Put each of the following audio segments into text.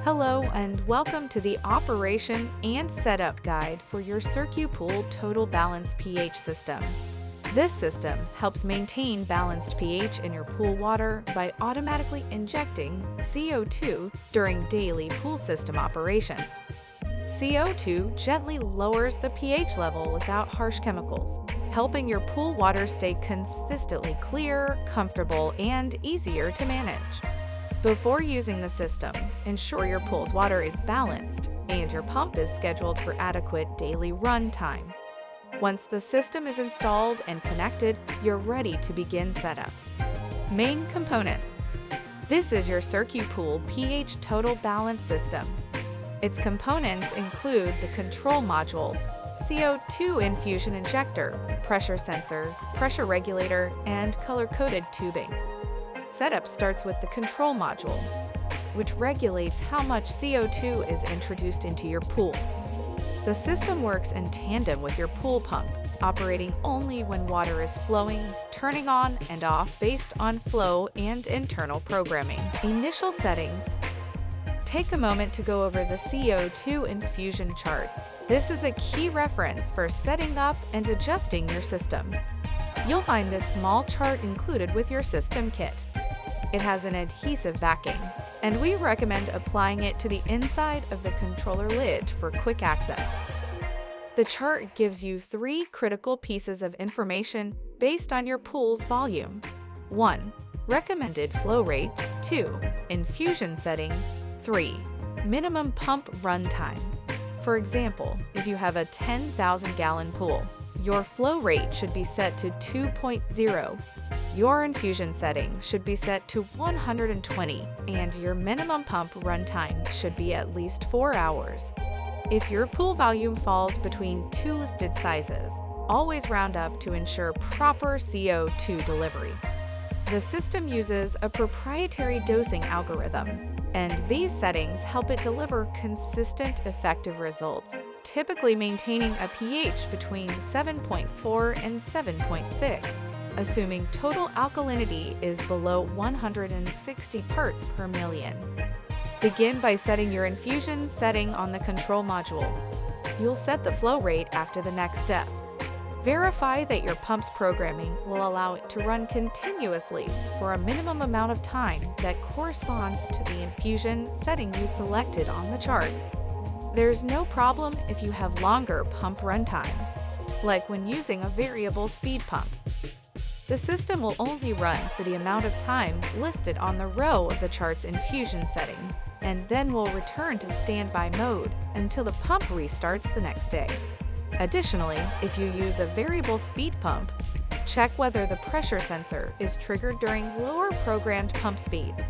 Hello and welcome to the operation and setup guide for your CircuPool TOTALBalance pH system. This system helps maintain balanced pH in your pool water by automatically injecting CO2 during daily pool system operation. CO2 gently lowers the pH level without harsh chemicals, helping your pool water stay consistently clear, comfortable, and easier to manage. Before using the system, ensure your pool's water is balanced and your pump is scheduled for adequate daily run time. Once the system is installed and connected, you're ready to begin setup. Main components. This is your CircuPool pH TOTALBalance system. Its components include the control module, CO2 infusion injector, pressure sensor, pressure regulator, and color-coded tubing. Setup starts with the control module, which regulates how much CO2 is introduced into your pool. The system works in tandem with your pool pump, operating only when water is flowing, turning on and off based on flow and internal programming. Initial settings. Take a moment to go over the CO2 infusion chart. This is a key reference for setting up and adjusting your system. You'll find this small chart included with your system kit. It has an adhesive backing, and we recommend applying it to the inside of the controller lid for quick access. The chart gives you 3 critical pieces of information based on your pool's volume. 1. Recommended flow rate. 2. Infusion setting. 3. Minimum pump run time. For example, if you have a 10,000-gallon pool, your flow rate should be set to 2.0. Your infusion setting should be set to 120, and your minimum pump run time should be at least 4 hours. If your pool volume falls between 2 listed sizes, always round up to ensure proper CO2 delivery. The system uses a proprietary dosing algorithm, and these settings help it deliver consistent, effective results, typically maintaining a pH between 7.4 and 7.6, assuming total alkalinity is below 160 parts per million. Begin by setting your infusion setting on the control module. You'll set the flow rate after the next step. Verify that your pump's programming will allow it to run continuously for a minimum amount of time that corresponds to the infusion setting you selected on the chart. There's no problem if you have longer pump run times, like when using a variable speed pump. The system will only run for the amount of time listed on the row of the chart's infusion setting, and then will return to standby mode until the pump restarts the next day. Additionally, if you use a variable speed pump, check whether the pressure sensor is triggered during lower programmed pump speeds.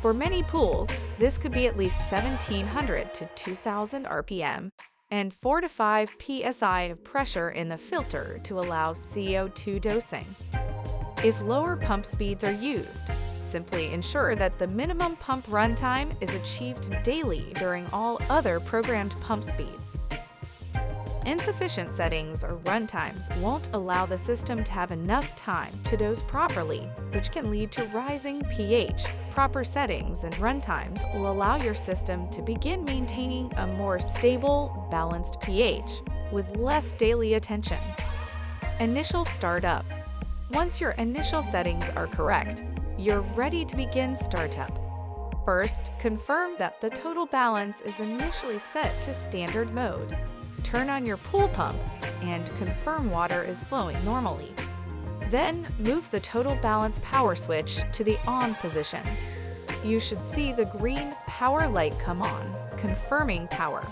For many pools, this could be at least 1,700 to 2,000 RPM and 4 to 5 psi of pressure in the filter to allow CO2 dosing. If lower pump speeds are used, simply ensure that the minimum pump run time is achieved daily during all other programmed pump speeds. Insufficient settings or run times won't allow the system to have enough time to dose properly, which can lead to rising pH. Proper settings and run times will allow your system to begin maintaining a more stable, balanced pH with less daily attention. Initial startup. Once your initial settings are correct, you're ready to begin startup. First, confirm that the TOTALBalance is initially set to standard mode. Turn on your pool pump and confirm water is flowing normally. Then move the TOTALBalance power switch to the on position. You should see the green power light come on, confirming power.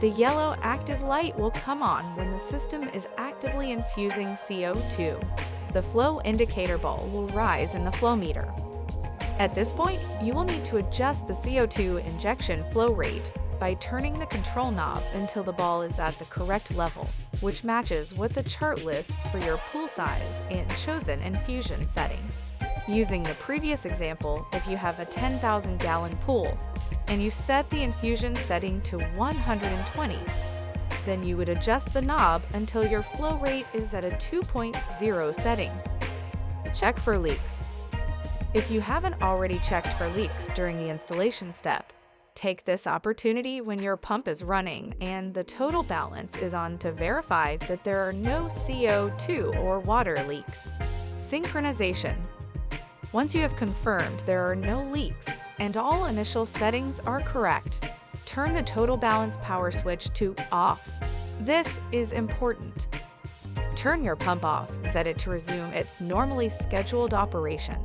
The yellow active light will come on when the system is actively infusing CO2. The flow indicator ball will rise in the flow meter. At this point, you will need to adjust the CO2 injection flow rate by turning the control knob until the ball is at the correct level, which matches what the chart lists for your pool size and chosen infusion setting. Using the previous example, if you have a 10,000-gallon pool and you set the infusion setting to 120, then you would adjust the knob until your flow rate is at a 2.0 setting. Check for leaks. If you haven't already checked for leaks during the installation step, Take this opportunity when your pump is running and the total balance is on to verify that there are no CO2 or water leaks. Synchronization. Once you have confirmed there are no leaks and all initial settings are correct, turn the total balance power switch to off. This is important. Turn your pump off, set it to resume its normally scheduled operation.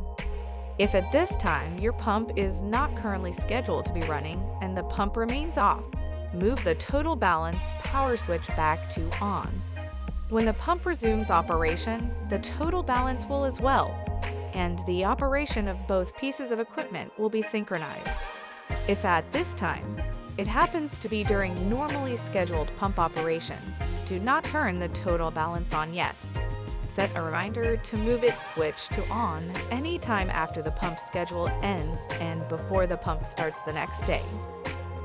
If at this time your pump is not currently scheduled to be running and the pump remains off, move the total balance power switch back to on. When the pump resumes operation, the total balance will as well, and the operation of both pieces of equipment will be synchronized. If at this time it happens to be during normally scheduled pump operation, do not turn the total balance on yet. Set a reminder to move its switch to on anytime after the pump schedule ends and before the pump starts the next day.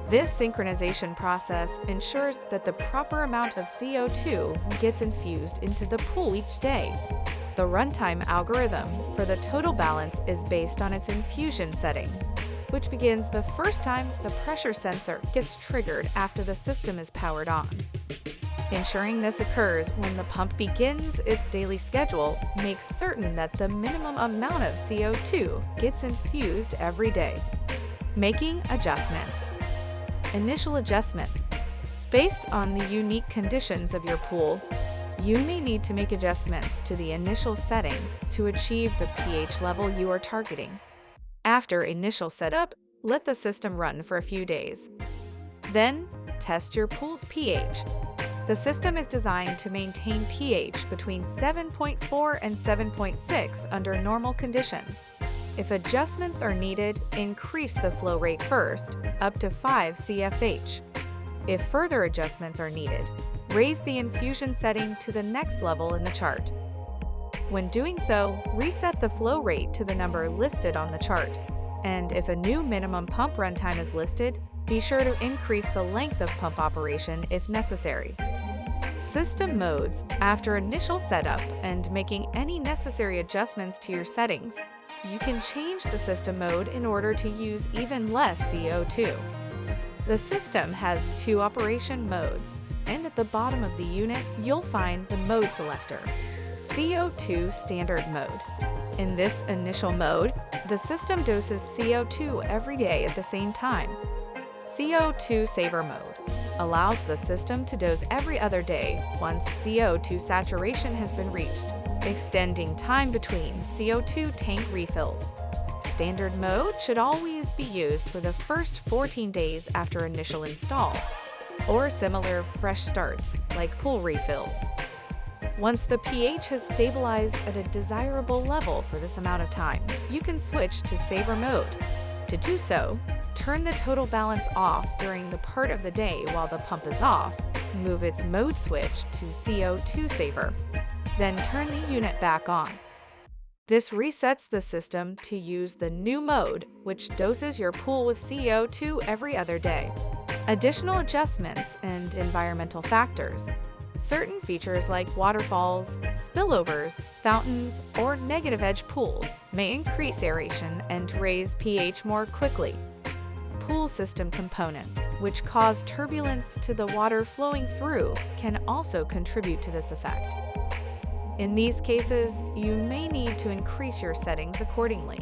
This synchronization process ensures that the proper amount of CO2 gets infused into the pool each day. The runtime algorithm for the total balance is based on its infusion setting, which begins the first time the pressure sensor gets triggered after the system is powered on. Ensuring this occurs when the pump begins its daily schedule makes certain that the minimum amount of CO2 gets infused every day. Making adjustments. Initial adjustments. Based on the unique conditions of your pool, you may need to make adjustments to the initial settings to achieve the pH level you are targeting. After initial setup, let the system run for a few days. Then, test your pool's pH. The system is designed to maintain pH between 7.4 and 7.6 under normal conditions. If adjustments are needed, increase the flow rate first, up to 5 CFH. If further adjustments are needed, raise the infusion setting to the next level in the chart. When doing so, reset the flow rate to the number listed on the chart. And if a new minimum pump runtime is listed, be sure to increase the length of pump operation if necessary. System modes. After initial setup and making any necessary adjustments to your settings, you can change the system mode in order to use even less CO2. The system has 2 operation modes, and at the bottom of the unit, you'll find the mode selector. CO2 Standard Mode. In this initial mode, the system doses CO2 every day at the same time. CO2 Saver Mode allows the system to dose every other day once CO2 saturation has been reached, extending time between CO2 tank refills. Standard mode should always be used for the first 14 days after initial install, or similar fresh starts like pool refills. Once the pH has stabilized at a desirable level for this amount of time, you can switch to Saver mode. To do so, turn the total balance off during the part of the day while the pump is off, move its mode switch to CO2 Saver, then turn the unit back on. This resets the system to use the new mode, which doses your pool with CO2 every other day. Additional adjustments and environmental factors. Certain features like waterfalls, spillovers, fountains, or negative edge pools may increase aeration and raise pH more quickly. Pool system components, which cause turbulence to the water flowing through, can also contribute to this effect. In these cases, you may need to increase your settings accordingly.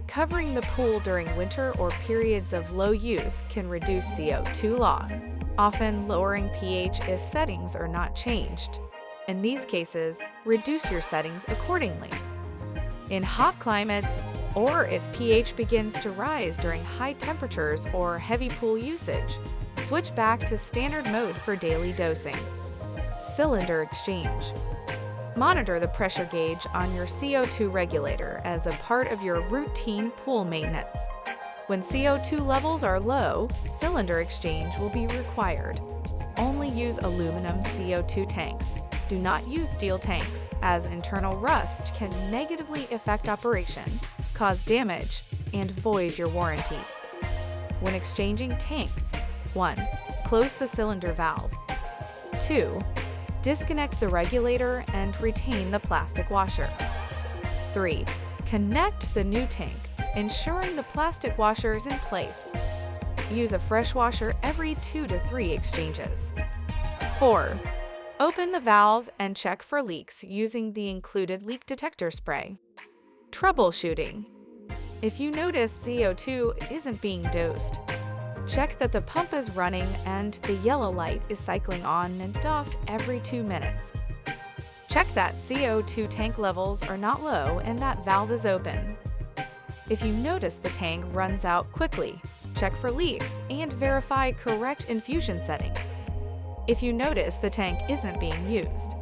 Covering the pool during winter or periods of low use can reduce CO2 loss, often lowering pH if settings are not changed. In these cases, reduce your settings accordingly. In hot climates, or if pH begins to rise during high temperatures or heavy pool usage, switch back to standard mode for daily dosing. Cylinder exchange. Monitor the pressure gauge on your CO2 regulator as a part of your routine pool maintenance. When CO2 levels are low, cylinder exchange will be required. Only use aluminum CO2 tanks. Do not use steel tanks, as internal rust can negatively affect operation, cause damage, and void your warranty. When exchanging tanks, 1. Close the cylinder valve. 2. Disconnect the regulator and retain the plastic washer. 3. Connect the new tank, ensuring the plastic washer is in place. Use a fresh washer every 2 to 3 exchanges. 4. Open the valve and check for leaks using the included leak detector spray. Troubleshooting. If you notice CO2 isn't being dosed, check that the pump is running and the yellow light is cycling on and off every 2 minutes. Check that CO2 tank levels are not low and that valve is open. If you notice the tank runs out quickly, check for leaks and verify correct infusion settings. If you notice the tank isn't being used,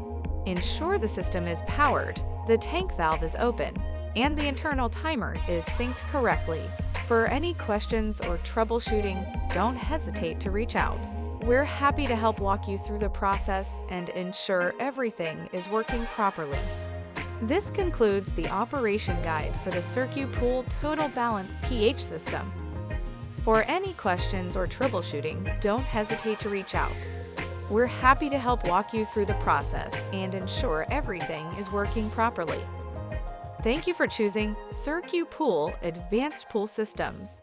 ensure the system is powered, the tank valve is open, and the internal timer is synced correctly. For any questions or troubleshooting, don't hesitate to reach out. We're happy to help walk you through the process and ensure everything is working properly. This concludes the operation guide for the CircuPool TOTALBalance pH system. For any questions or troubleshooting, don't hesitate to reach out. We're happy to help walk you through the process and ensure everything is working properly. Thank you for choosing CircuPool Advanced Pool Systems.